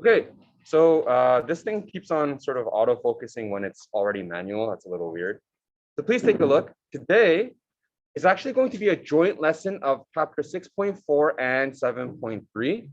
Okay, so this thing keeps on sort of auto-focusing when it's already manual. That's a little weird. So please take a look. Today is actually going to be a joint lesson of chapter 6.4 and 7.3,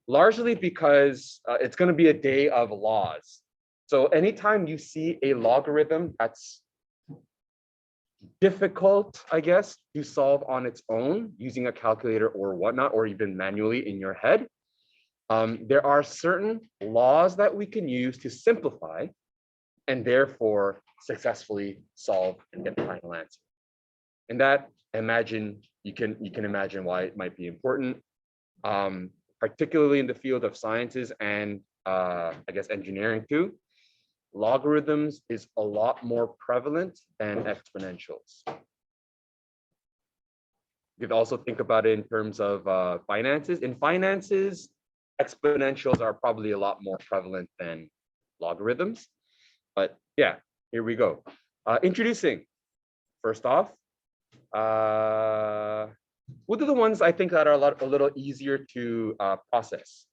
largely because it's going to be a day of laws. So anytime you see a logarithm that's difficult, I guess, to solve on its own using a calculator or whatnot, or even manually in your head, there are certain laws that we can use to simplify and therefore successfully solve and get the final answer. And that, imagine, you can imagine why it might be important, particularly in the field of sciences and I guess engineering too. Logarithms is a lot more prevalent than exponentials. You could also think about it in terms of finances. In finances, exponentials are probably a lot more prevalent than logarithms. But yeah, here we go. Introducing, first off, what are the ones I think that are a little easier to process?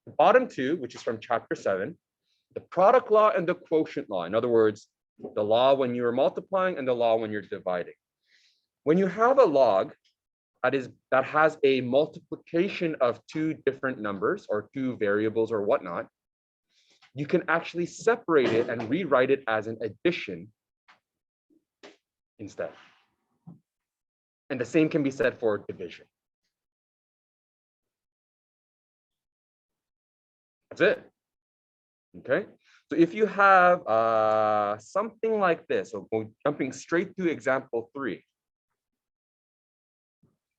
The bottom two, which is from chapter 7, the product law and the quotient law. In other words, the law when you're multiplying and the law when you're dividing. When you have a log that has a multiplication of two different numbers or two variables or whatnot, you can actually separate it and rewrite it as an addition instead. And the same can be said for division. That's it. Okay. So if you have something like this, so jumping straight to example 3.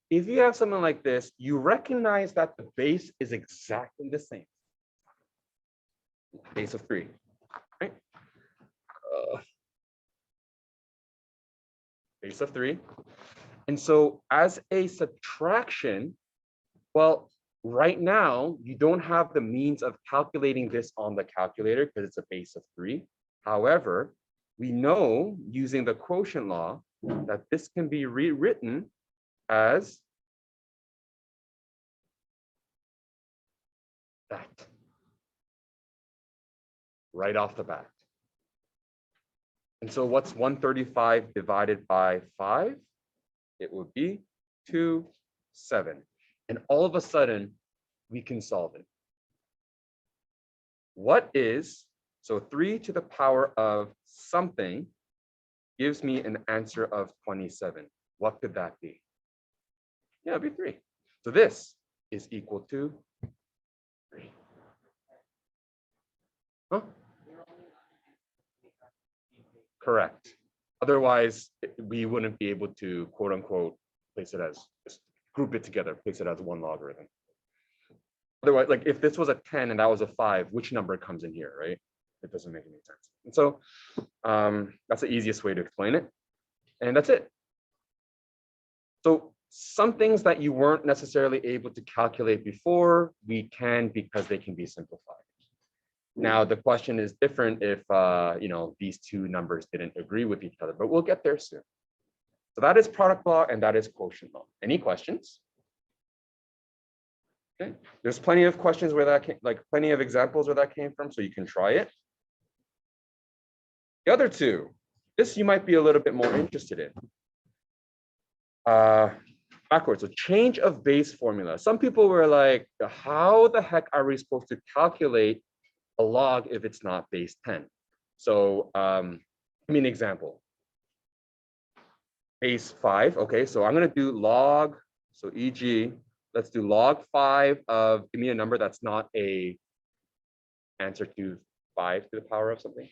If you have something like this, you recognize that the base is exactly the same. Base of 3, right? Base of 3. And so as a subtraction, well, right now, you don't have the means of calculating this on the calculator because it's a base of 3. However, we know using the quotient law that this can be rewritten as that right off the bat. And so what's 135 divided by 5? It would be 2, 7. And all of a sudden, we can solve it. What is, so 3 to the power of something gives me an answer of 27. What could that be? Yeah, it'd be 3. So this is equal to 3. Huh? Correct. Otherwise, we wouldn't be able to, quote unquote, place it as, just group it together, place it as one logarithm. Otherwise, like if this was a 10 and that was a 5, which number comes in here, right? It doesn't make any sense. And so that's the easiest way to explain it. And that's it. So some things that you weren't necessarily able to calculate before, we can because they can be simplified. Now, the question is different if these two numbers didn't agree with each other, but we'll get there soon. So that is product law and that is quotient law. Any questions? Okay, there's plenty of questions where that came, like plenty of examples where that came from, so you can try it. The other two, this you might be a little bit more interested in. Backwards, so change of base formula. Some people were like, how the heck are we supposed to calculate a log if it's not base 10? So give me an example. Base 5, okay, so I'm gonna do log, so e.g., let's do log 5 of, give me a number that's not a answer to 5 to the power of something.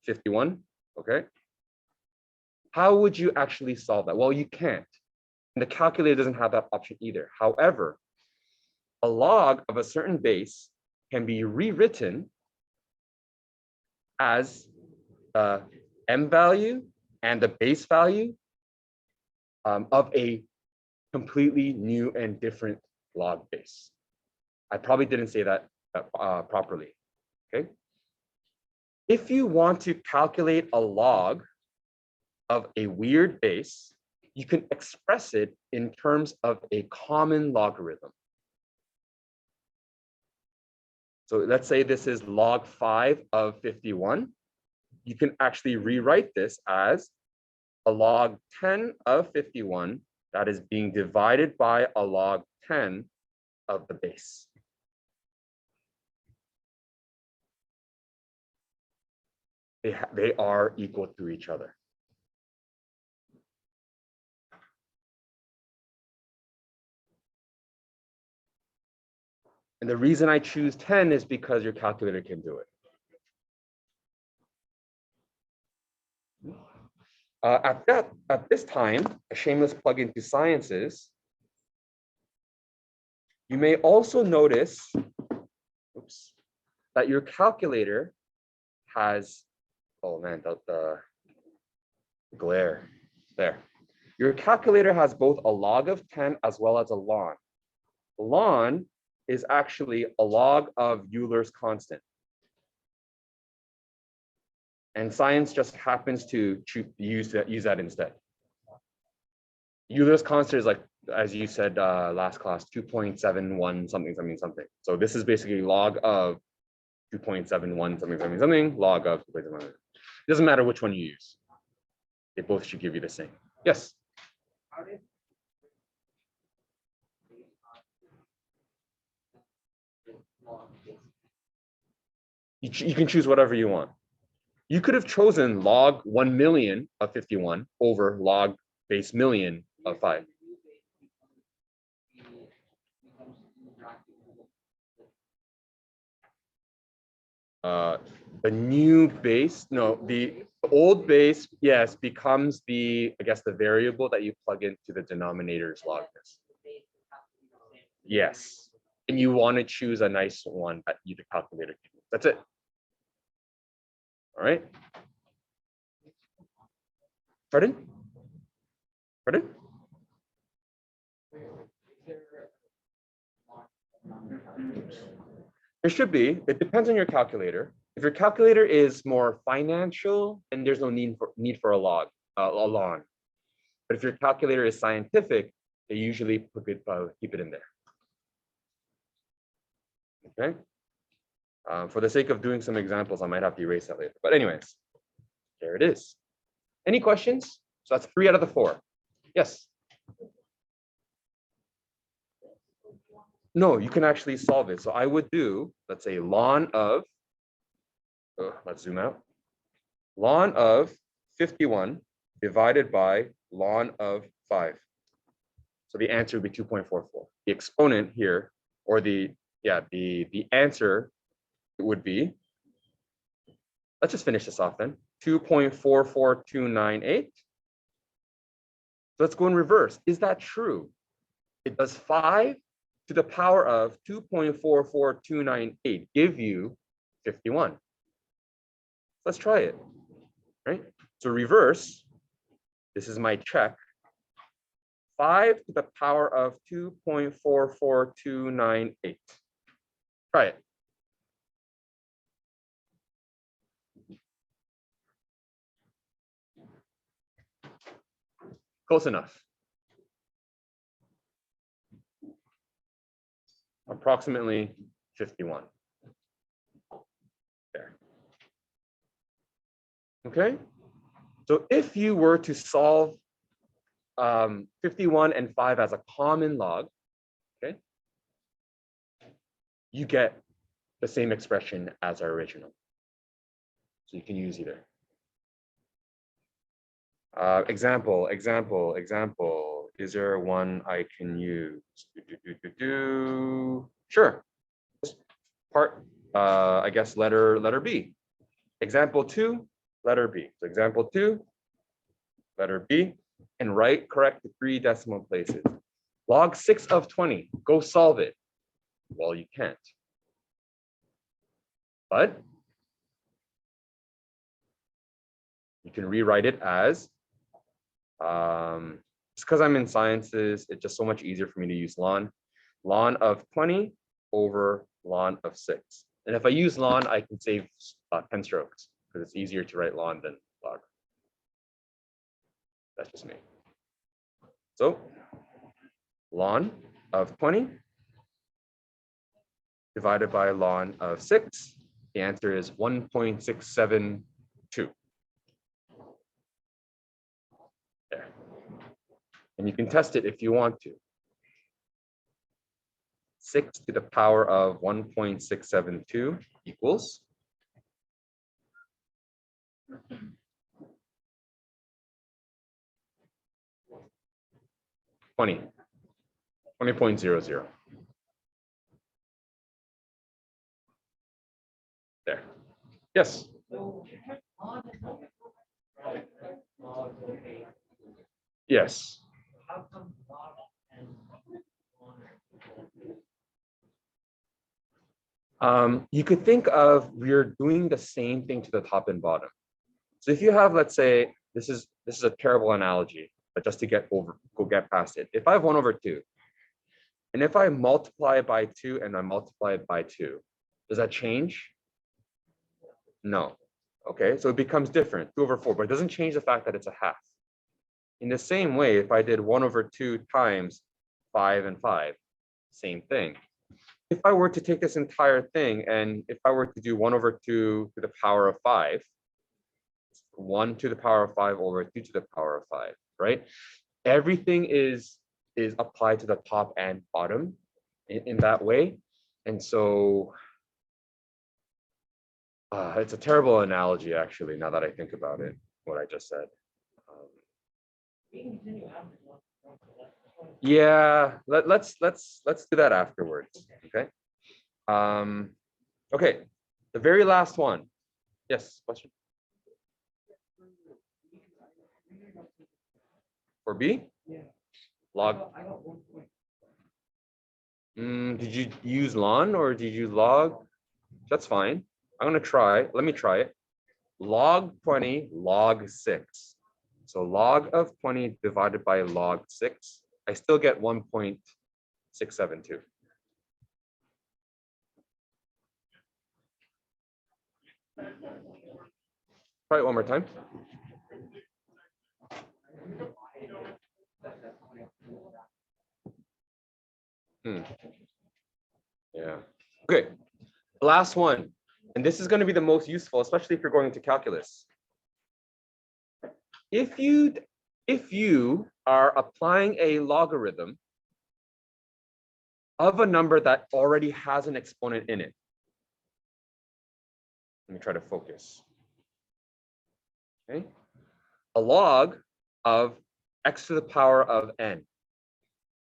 51, okay. How would you actually solve that? Well, you can't. And the calculator doesn't have that option either. However, a log of a certain base can be rewritten as the m value and the base value of a completely new and different log base. I probably didn't say that properly, okay? If you want to calculate a log of a weird base, you can express it in terms of a common logarithm. So let's say this is log 5 of 51. You can actually rewrite this as a log 10 of 51 that is being divided by a log 10 of the base. They are equal to each other. And the reason I choose 10 is because your calculator can do it. At this time, a shameless plug into sciences, you may also notice, oops, that your calculator has, oh man, the glare there. Your calculator has both a log of 10 as well as a ln. Ln is actually a log of Euler's constant. And science just happens to use that instead. Euler's constant is like, as you said last class, 2.71 something. So this is basically log of 2.71 something, log of 2.71. It doesn't matter which one you use. They both should give you the same. Yes? You can choose whatever you want. You could have chosen log 1 million of 51 over log base million of 5. The new base, no, the old base, yes, becomes the, I guess, the variable that you plug into the denominator's logness. Yes. And you want to choose a nice one that the calculator can use. That's it. All right. Pardon? Pardon? There should be. It depends on your calculator. If your calculator is more financial, then there's no need for a log, a ln. But if your calculator is scientific, they usually keep it in there. Okay. For the sake of doing some examples, I might have to erase that later. But anyways, there it is. Any questions? So that's 3 out of the 4. Yes. No, you can actually solve it. So I would do, let's say, ln of, let's zoom out. Ln of 51 divided by ln of 5. So the answer would be 2.44. The exponent here, or the answer would be, let's just finish this off then, 2.44298. Let's go in reverse. Is that true? It does 5 to the power of 2.44298 give you 51. Let's try it, right? So reverse, this is my check. 5 to the power of 2.44298. Try it. Close enough. Approximately 51. There. Okay. So if you were to solve 51 and 5 as a common log, okay, you get the same expression as our original. So you can use either. Example. Is there one I can use? Sure. Part, I guess letter B. Example 2, letter B. So example 2, letter B, and correct the 3 decimal places. Log 6 of 20, go solve it. Well, you can't. But you can rewrite it as, just because I'm in sciences, it's just so much easier for me to use ln. Ln of 20 over ln of 6. And if I use ln, I can save 10 strokes because it's easier to write ln than log. That's just me. So ln of 20 divided by ln of 6. The answer is 1.672. There. And you can test it if you want to. 6 to the power of 1.672 equals 20.00. There. Yes. Yes. You could think of we're doing the same thing to the top and bottom. So if you have, let's say, this is a terrible analogy, but just to get past it. If I have 1/2, and if I multiply it by 2 and I multiply it by 2, does that change? No. Okay, so it becomes different, 2/4, but it doesn't change the fact that it's a half. In the same way, if I did 1/2 times 5 and 5, same thing. If I were to take this entire thing and if I were to do 1/2 to the power of 5, 1 to the power of 5 over 2 to the power of 5, right? Everything is applied to the top and bottom in that way. And so it's a terrible analogy, actually, now that I think about it, what I just said. Yeah, let's do that afterwards. Okay. Okay, the very last one. Yes, question? For B? Log. Did you use ln or did you log? That's fine. I'm gonna try. Let me try it. Log 20, log 6. So log of 20 divided by log 6, I still get 1.672. Try it one more time. Yeah. Okay. Last one. And this is going to be the most useful, especially if you're going into calculus. If you are applying a logarithm of a number that already has an exponent in it. Let me try to focus. Okay. A log of x to the power of n.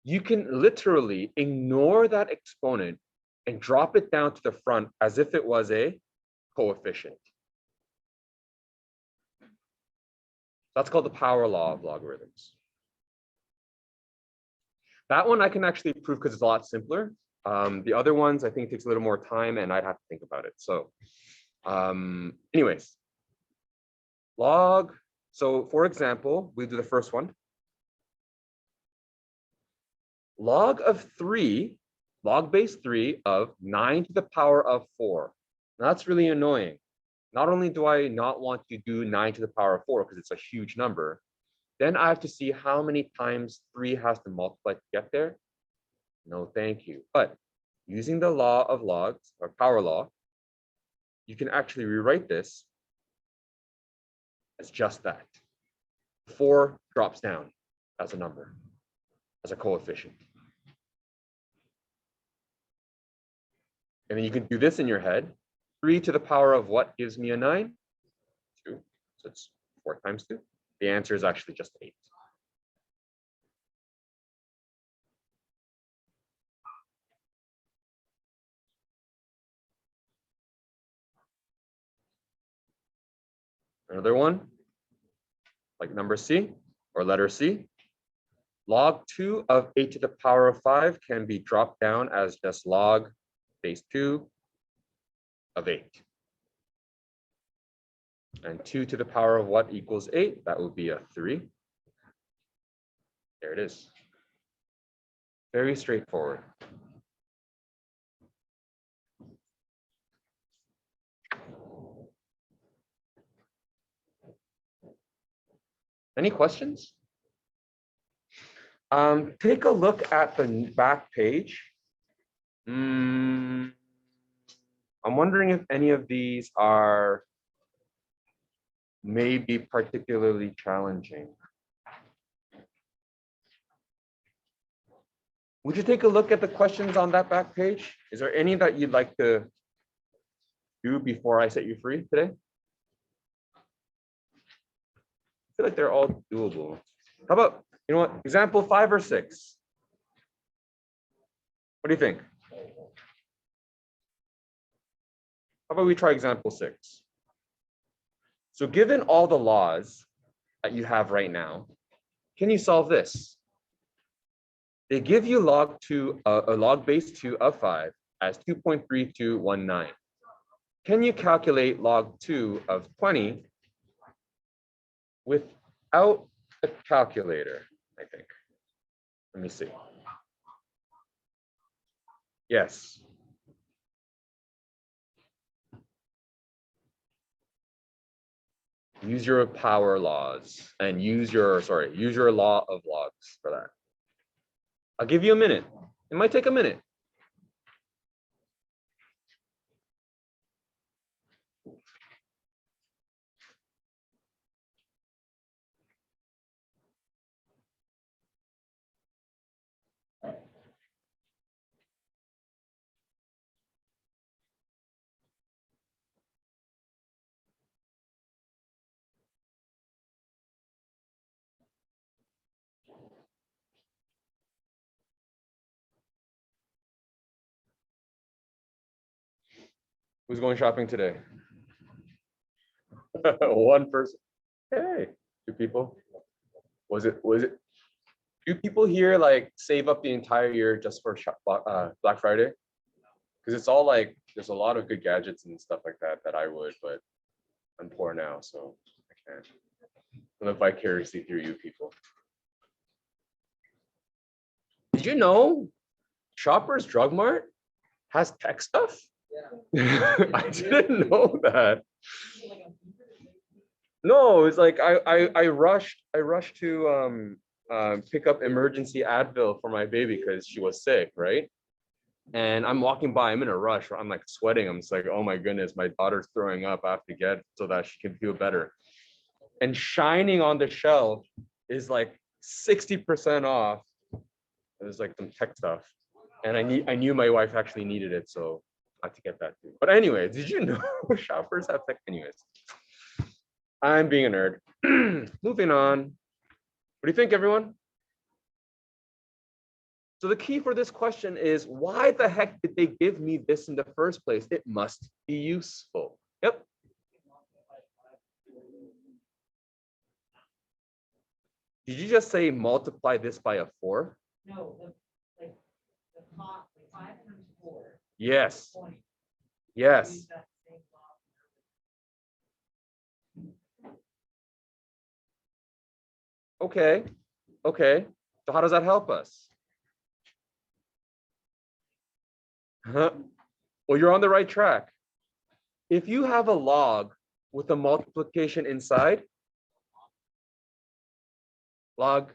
You can literally ignore that exponent and drop it down to the front as if it was a coefficient. That's called the power law of logarithms. That one I can actually prove because it's a lot simpler. The other ones I think takes a little more time and I'd have to think about it. So anyways, log. So for example, we do the first one. Log of 3, log base 3 of 9 to the power of 4. Now that's really annoying. Not only do I not want to do 9 to the power of 4 because it's a huge number, then I have to see how many times 3 has to multiply to get there. No, thank you. But using the law of logs or power law, you can actually rewrite this as just that. 4 drops down as a number, as a coefficient. And then you can do this in your head. 3 to the power of what gives me a 9? 2. So it's 4 times 2. The answer is actually just 8. Another one, like number C or letter C. Log 2 of 8 to the power of 5 can be dropped down as just log base 2 of 8. And 2 to the power of what equals 8? That would be a 3. There it is. Very straightforward. Any questions? Take a look at the back page. wondering if any of these are maybe particularly challenging. Would you take a look at the questions on that back page? Is there any that you'd like to do before I set you free today? I feel like they're all doable. How about, you know what, example 5 or 6? What do you think? How about we try example 6? So given all the laws that you have right now, can you solve this? They give you log base 2 of 5 as 2.3219. Can you calculate log 2 of 20 without a calculator, I think? Let me see. Yes. Use your power laws and use your law of logs for that. I'll give you a minute. It might take a minute. Who's going shopping today? One person. Hey, 2 people. Was it? Do people here like save up the entire year just for Black Friday? Because it's all like there's a lot of good gadgets and stuff like that I would, but I'm poor now, so I can't. I live vicariously through you people. Did you know Shoppers Drug Mart has tech stuff? Yeah. I didn't know that. No, it's like I rushed to pick up emergency Advil for my baby because she was sick, right? And I'm walking by, I'm in a rush, I'm like sweating. I'm just like, oh my goodness, my daughter's throwing up. I have to get so that she can feel better. And shining on the shelf is like 60% off. There's like some tech stuff. And I knew my wife actually needed it, so I had to get that too. But anyway, did you know Shoppers have tech? Anyways, I'm being a nerd. Moving on. What do you think, everyone? So the key for this question is, why the heck did they give me this in the first place? It must be useful. Yep. Did you just say multiply this by a 4? No, the top, 5 times 4. Yes. 20. Yes. Okay. Okay. So how does that help us? Well, you're on the right track. If you have a log with a multiplication inside, log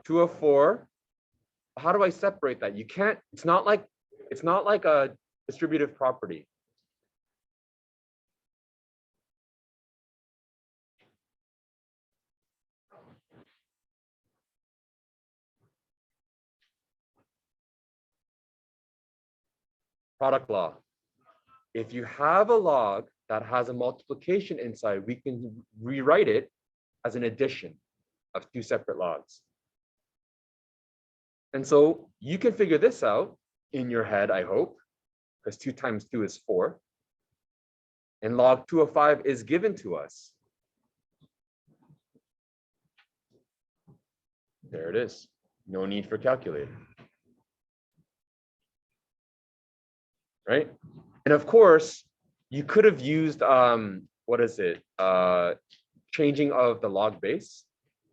2 of 4, how do I separate that? You can't, it's not like a distributive property. Product law. If you have a log that has a multiplication inside, we can rewrite it as an addition of 2 separate logs. And so you can figure this out in your head, I hope, because 2 times 2 is 4. And log 2 of 5 is given to us. There it is. No need for calculator. Right? And of course, you could have used, what is it? Changing of the log base.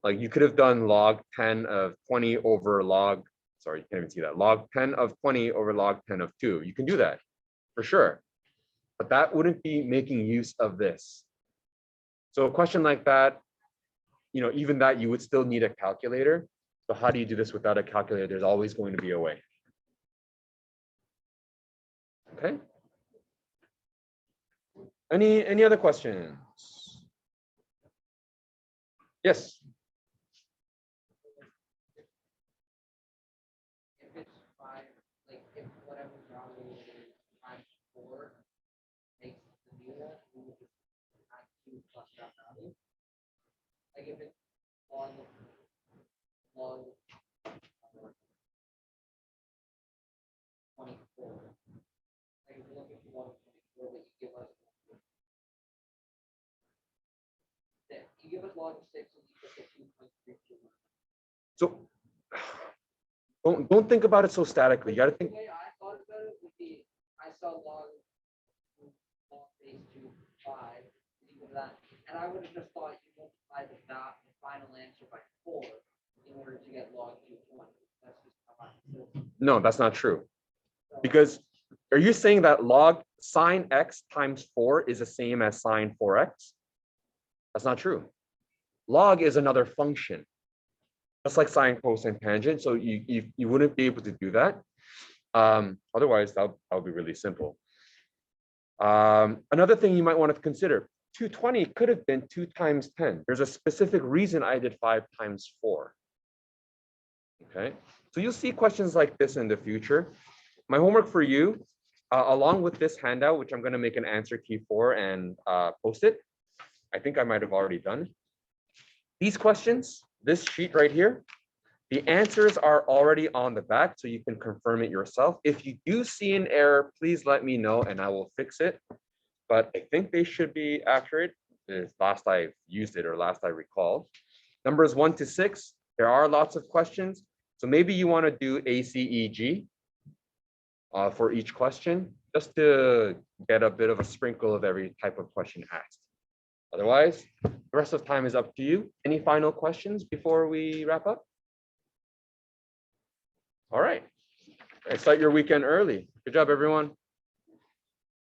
Like you could have done log 10 of 20 over log, sorry, you can't even see that. Log 10 of 20 over log 10 of 2. You can do that for sure. But that wouldn't be making use of this. So a question like that, you know, even that you would still need a calculator. So how do you do this without a calculator? There's always going to be a way. Okay. Any other questions? Yes. If it's 5, like if whatever value is times 4 makes the new one, we would just add 2 plus that value. Like if it's log uh, 24. Like if you're looking for log 24, but you give us you give us log 6 and you get the 2.32. So don't think about it so statically. You got to think. The way I thought about it would be I saw log base 2 5 is equal to that, and I would have just thought you multiply the final answer by 4 in order to get log 220. That's just how I feel. No, that's not true. Because are you saying that log sine x times 4 is the same as sine 4x? That's not true. Log is another function, just like sine, cosine, tangent. So you wouldn't be able to do that. Otherwise, that would be really simple. Another thing you might want to consider, 220 could have been 2 times 10. There's a specific reason I did 5 times 4. Okay, so you'll see questions like this in the future. My homework for you, along with this handout, which I'm going to make an answer key for and post it. I think I might have already done. These questions, this sheet right here, the answers are already on the back, so you can confirm it yourself. If you do see an error, please let me know and I will fix it. But I think they should be accurate. It's last I used it or last I recall. Numbers 1 to 6, there are lots of questions. So maybe you want to do ACEG for each question, just to get a bit of a sprinkle of every type of question asked. Otherwise, the rest of the time is up to you. Any final questions before we wrap up? All right. Start your weekend early. Good job, everyone.